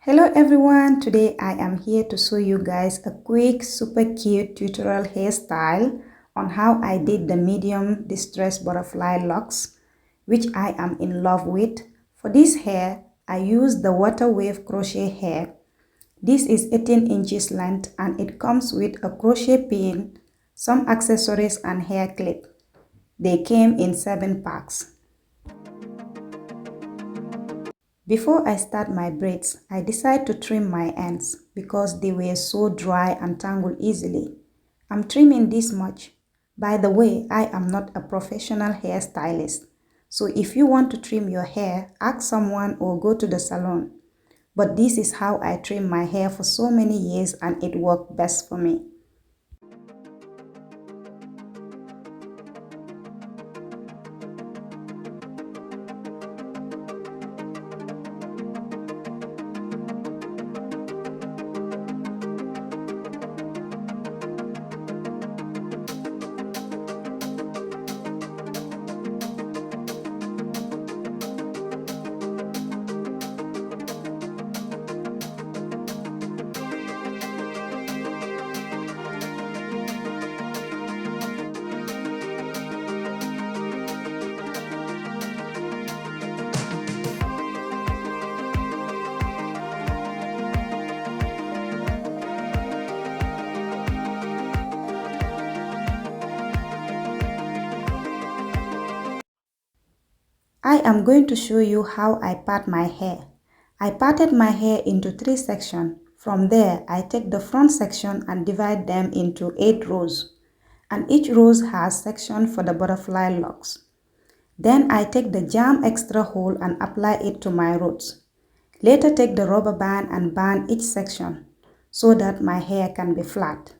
Hello everyone, today I am here to show you guys a quick super cute tutorial hairstyle on how I did the medium distress butterfly locks, which I am in love with. For this hair, I used the water wave crochet hair. This is 18 inches length and it comes with a crochet pin, some accessories and hair clip. They came in 7 packs. Before I start my braids, I decide to trim my ends because they were so dry and tangled easily. I'm trimming this much. By the way, I am not a professional hairstylist, so if you want to trim your hair, ask someone or go to the salon. But this is how I trim my hair for so many years and it worked best for me. I am going to show you how I part my hair. I parted my hair into 3 sections. From there, I take the front section and divide them into 8 rows. And each row has section for the butterfly locks. Then I take the jam extra hole and apply it to my roots. Later take the rubber band and band each section so that my hair can be flat.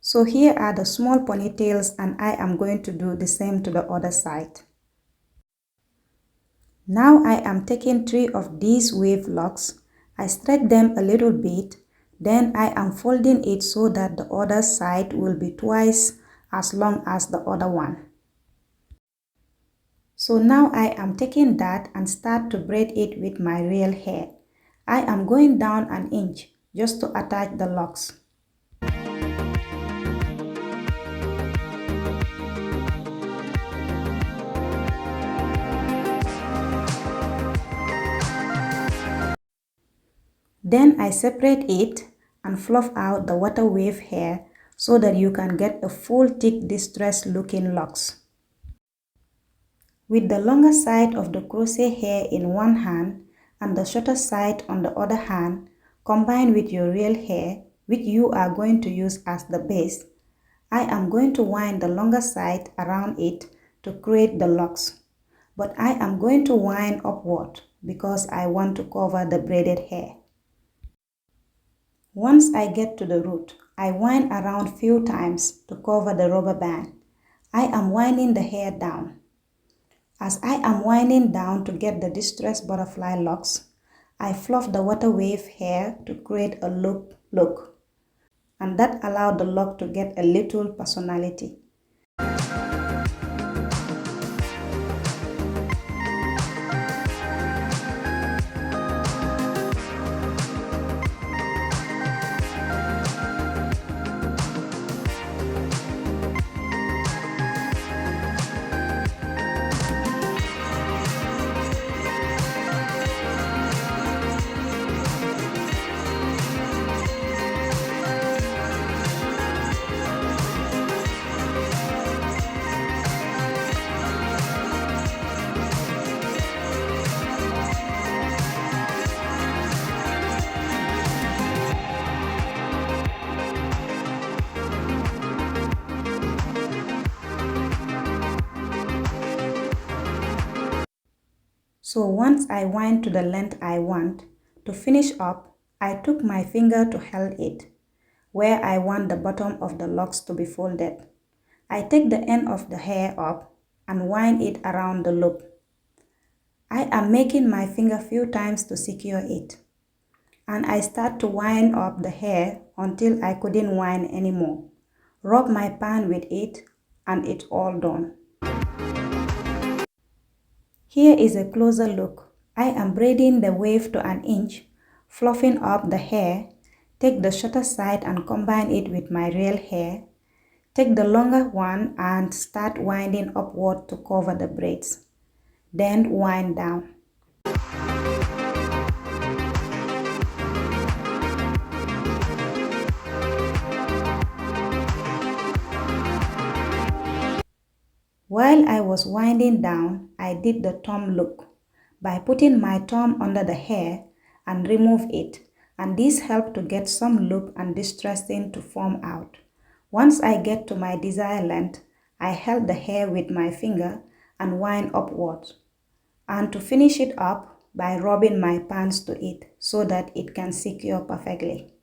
So here are the small ponytails and I am going to do the same to the other side. Now I am taking 3 of these wave locks. I stretch them a little bit. Then I am folding it so that the other side will be twice as long as the other one. So now I am taking that and start to braid it with my real hair. I am going down an inch just to attach the locks. Then I separate it and fluff out the water wave hair so that you can get a full thick distressed looking locks. With the longer side of the crochet hair in one hand and the shorter side on the other hand, combined with your real hair, which you are going to use as the base, I am going to wind the longer side around it to create the locks. but I am going to wind upward because I want to cover the braided hair. Once I get to the root, I wind around few times to cover the rubber band. I am winding the hair down. As I am winding down to get the distressed butterfly locks, I fluff the water wave hair to create a loop look, and that allowed the lock to get a little personality. So once I wind to the length I want, to finish up, I took my finger to hold it, where I want the bottom of the locks to be folded. I take the end of the hair up and wind it around the loop. I am making my finger few times to secure it, and I start to wind up the hair until I couldn't wind anymore. Rub my pan with it and it's all done. Here is a closer look. I am braiding the wave to an inch, fluffing up the hair. Take the shorter side and combine it with my real hair. Take the longer one and start winding upward to cover the braids. Then wind down. While I was winding down, I did the thumb look by putting my thumb under the hair and remove it, and this helped to get some loop and distressing to form out. Once I get to my desired length, I held the hair with my finger and wind upwards, and to finish it up by rubbing my pans to it so that it can secure perfectly.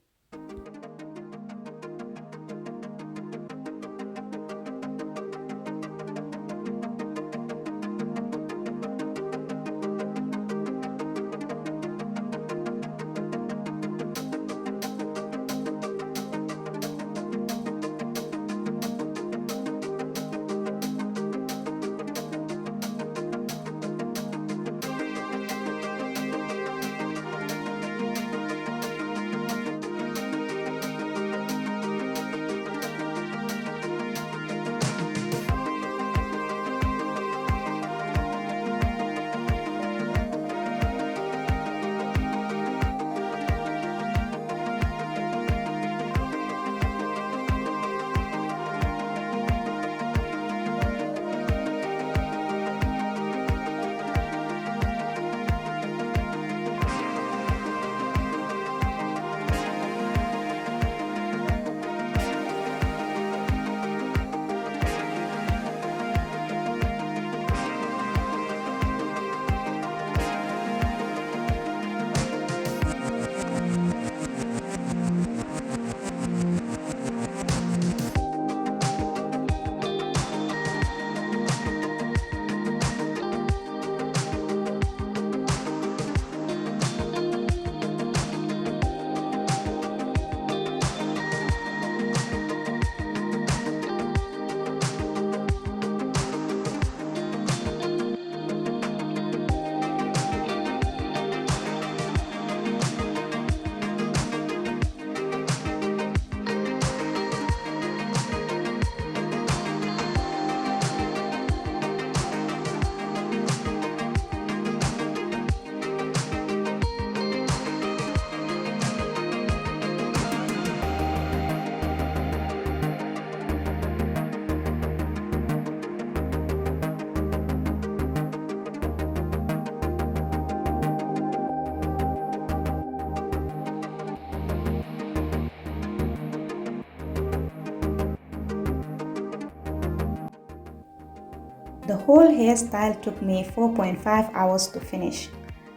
The whole hairstyle took me 4.5 hours to finish.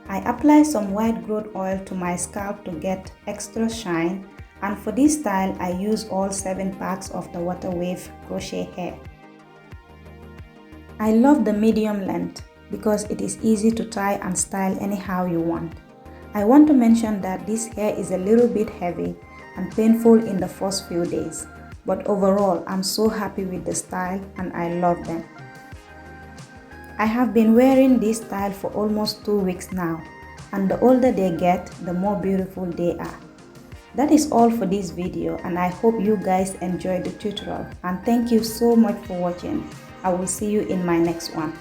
I apply some white growth oil to my scalp to get extra shine, and for this style I use all 7 packs of the water wave crochet hair. I love the medium length because it is easy to tie and style anyhow you want. I want to mention that this hair is a little bit heavy and painful in the first few days, but overall I'm so happy with the style and I love them. I have been wearing this style for almost 2 weeks now, and the older they get, the more beautiful they are. That is all for this video, and I hope you guys enjoyed the tutorial, and thank you so much for watching. I will see you in my next one.